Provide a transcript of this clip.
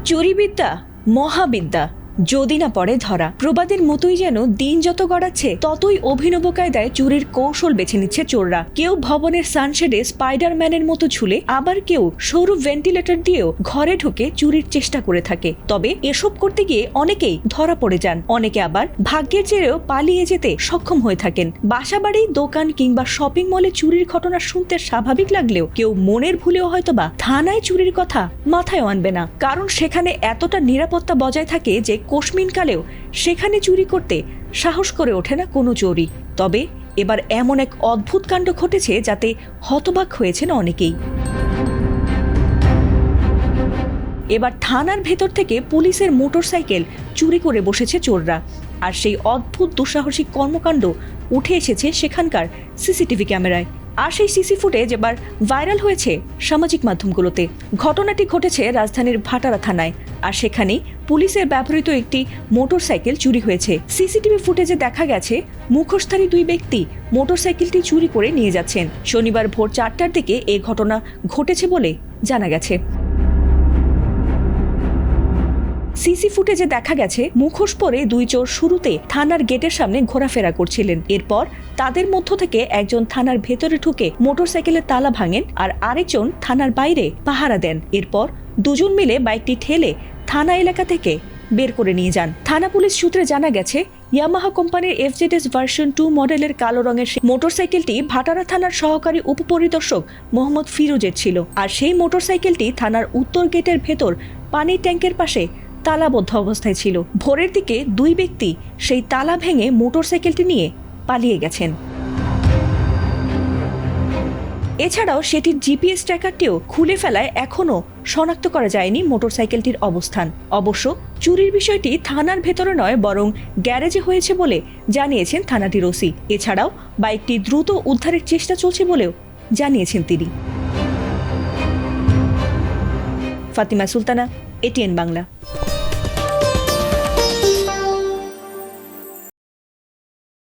চুরিবিদ্যা মহাবিদ্যা, যদি না পড়ে ধরা। প্রবাদের মতোই যেন দিন যত গড়াচ্ছে ততই অভিনব কায়দায় চুরির কৌশল বেছে নিচ্ছে চোররা। কেউ ভবনের সানশেডে স্পাইডারম্যানের মতো ঝুলে, আবার কেউ সৌর ভেন্টিলেটর দিয়েও ঘরে ঢুকে চুরির চেষ্টা করে থাকে। তবে এসব করতে গিয়ে অনেকেই ধরা পড়ে যান, অনেকে আবার ভাগ্যের জেরেও পালিয়ে যেতে সক্ষম হয়ে থাকেন। বাসাবাড়ি, দোকান কিংবা শপিং মলে চুরির ঘটনা শুনতে স্বাভাবিক লাগলেও কেউ মনের ভুলেও হয়তোবা থানায় চুরির কথা মাথায় আনবে না, কারণ সেখানে এতটা নিরাপত্তা বজায় থাকে যে কোশমিনকালেও সেখানে চুরি করতে সাহস করে ওঠে না কোনো চোরই। তবে এবার এমন এক অদ্ভুত কাণ্ড ঘটেছে যাতে হতবাক হয়েছেন অনেকেই। এবার থানার ভেতর থেকে পুলিশের মোটরসাইকেল চুরি করে বসেছে চোররা। আর সেই অদ্ভুত দুঃসাহসিক কর্মকাণ্ড উঠে এসেছে সেখানকার সিসিটিভি ক্যামেরায়। আর সেই সিসি ফুটেজ এবার ভাইরাল হয়েছে সামাজিক মাধ্যমগুলোতে। ঘটনাটি ঘটেছে রাজধানীর ভাটারা থানায়, আর সেখানেই পুলিশের ব্যবহৃত একটি মোটরসাইকেল চুরি হয়েছে। সিসিটিভি ফুটেজে দেখা গেছে মুখোশধারী দুই ব্যক্তি মোটরসাইকেলটি চুরি করে নিয়ে যাচ্ছেন। শনিবার ভোর 4টার দিকে এই ঘটনা ঘটেছে বলে জানা গেছে। সিসি ফুটেজে দেখা গেছে মুখোশ পরে দুই চোর শুরুতে থানার গেটের সামনে ঘোরাফেরা করছিলেন। এরপর তাদের মধ্য থেকে একজন থানার ভেতরে ঢুকে মোটরসাইকেলের তালা ভাঙেন, আর আরেকজন থানার বাইরে পাহারা দেন। এরপর দুজন মিলে বাইকটি ঠেলে থানা এলাকা থেকে বের করে নিয়ে যান। থানা পুলিশ সূত্রে জানা গেছে ইয়ামাহা কোম্পানির FZS ভার্সন 2 মডেলের কালো রঙের মোটরসাইকেলটি ভাটারা থানার সহকারী উপপরিদর্শক মোহাম্মদ ফিরোজের ছিল। আর সেই মোটরসাইকেলটি থানার উত্তর গেটের ভেতর পানির ট্যাঙ্কের পাশে তালাবদ্ধ অবস্থায় ছিল। ভোরের দিকে দুই ব্যক্তি সেই তালা ভেঙে মোটরসাইকেলটি নিয়ে পালিয়ে গেছেন। এছাড়াও সেটির GPS ট্র্যাকারটিও খুলে ফেলায় এখনও শনাক্ত করা যায়নি মোটরসাইকেলটির অবস্থান। অবশ্য চুরির বিষয়টি থানার ভেতরে নয়, বরং গ্যারেজে হয়েছে বলে জানিয়েছেন থানাটির ওসি। এছাড়াও বাইকটি দ্রুত উদ্ধারের চেষ্টা চলছে বলেও জানিয়েছেন তিনি। ফাতিমা সুলতানা, ATN বাংলা।